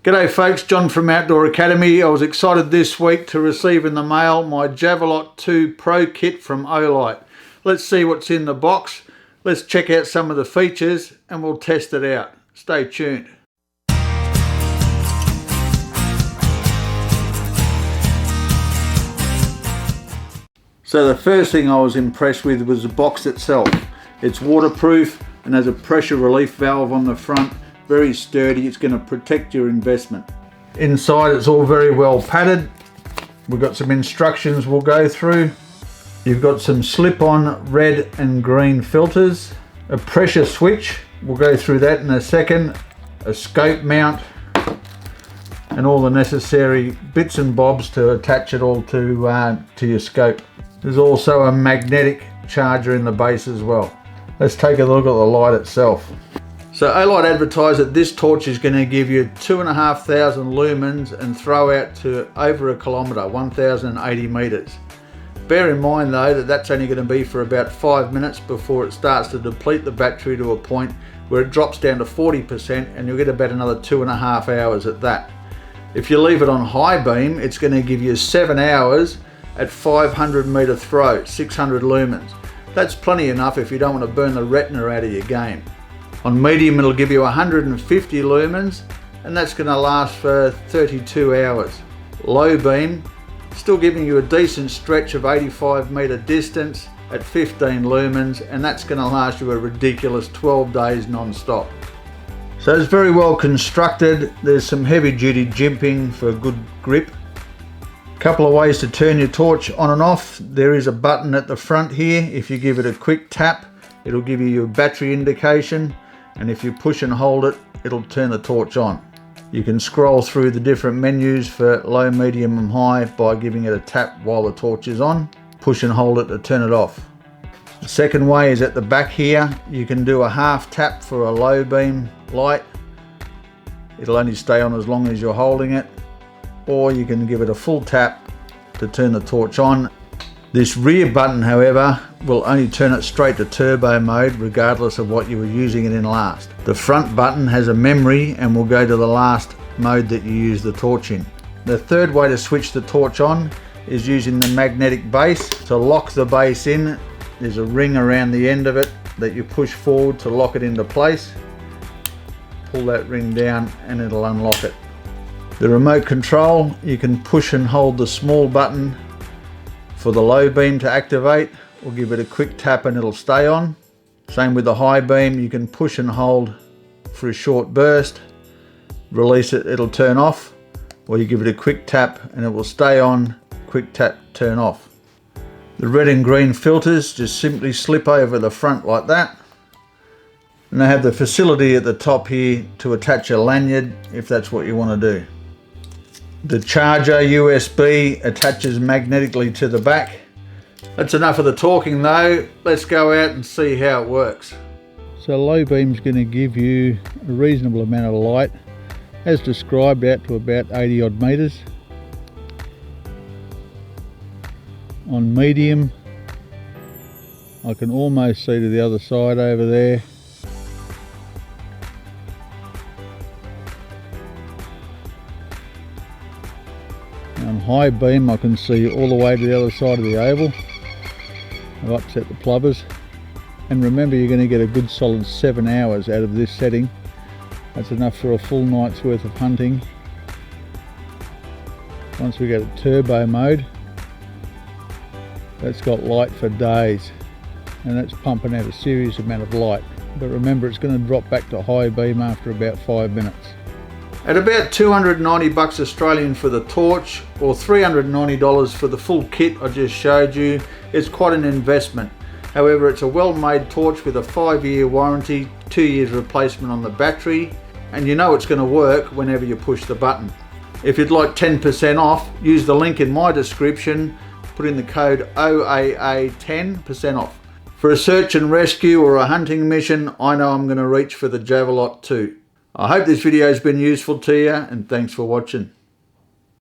G'day folks, John from Outdoor Academy. I was excited this week to receive in the mail my Javelot 2 Pro kit from Olight. Let's see what's in the box. Let's check out some of the features and we'll test it out. Stay tuned. So the first thing I was impressed with was the box itself. It's waterproof and has a pressure relief valve on the front. Very sturdy, it's going to protect your investment. Inside it's all very well padded. We've got some instructions we'll go through. You've got some slip-on red and green filters, a pressure switch, we'll go through that in a second, a scope mount, and all the necessary bits and bobs to attach it all to your scope. There's also a magnetic charger in the base as well. Let's take a look at the light itself. So Olight advertised that this torch is going to give you 2,500 lumens and throw out to over a kilometre, 1,080 metres. Bear in mind though that that's only going to be for about 5 minutes before it starts to deplete the battery to a point where it drops down to 40% and you'll get about another 2.5 hours at that. If you leave it on high beam, it's going to give you 7 hours at 500 metre throw, 600 lumens. That's plenty enough if you don't want to burn the retina out of your game. On medium it'll give you 150 lumens and that's going to last for 32 hours. Low beam, still giving you a decent stretch of 85 metre distance at 15 lumens and that's going to last you a ridiculous 12 days non-stop. So it's very well constructed. There's some heavy duty jimping for good grip. Couple of ways to turn your torch on and off. There is a button at the front here. If you give it a quick tap, it'll give you your battery indication, and if you push and hold it, it'll turn the torch on. You can scroll through the different menus for low, medium and high by giving it a tap while the torch is on. Push and hold it to turn it off. The second way is at the back here. You can do a half tap for a low beam light. It'll only stay on as long as you're holding it. Or you can give it a full tap to turn the torch on. This rear button, however, will only turn it straight to turbo mode regardless of what you were using it in last. The front button has a memory and will go to the last mode that you use the torch in. The third way to switch the torch on is using the magnetic base. To lock the base in, there's a ring around the end of it that you push forward to lock it into place. Pull that ring down and it'll unlock it. The remote control, you can push and hold the small button for the low beam to activate, or give it a quick tap and it'll stay on. Same with the high beam, you can push and hold for a short burst, release it, it'll turn off, or you give it a quick tap and it will stay on, quick tap, turn off. The red and green filters just simply slip over the front like that. And they have the facility at the top here to attach a lanyard if that's what you want to do. The charger USB attaches magnetically to the back. That's enough of the talking though. Let's go out and see how it works. So low beam's going to give you a reasonable amount of light, as described, out to about 80 odd metres. On medium, I can almost see to the other side over there. On high beam I can see all the way to the other side of the oval. I've upset the plovers. And remember, you're going to get a good solid 7 hours out of this setting. That's enough for a full night's worth of hunting. Once we go to turbo mode, that's got light for days. And that's pumping out a serious amount of light. But remember, it's going to drop back to high beam after about 5 minutes. At about 290 bucks Australian for the torch, or $390 for the full kit I just showed you, it's quite an investment. However, it's a well-made torch with a 5-year warranty, 2 years replacement on the battery, and you know it's going to work whenever you push the button. If you'd like 10% off, use the link in my description, put in the code OAA 10% off. For a search and rescue or a hunting mission, I know I'm going to reach for the Javelot 2. I hope this video has been useful to you, and thanks for watching.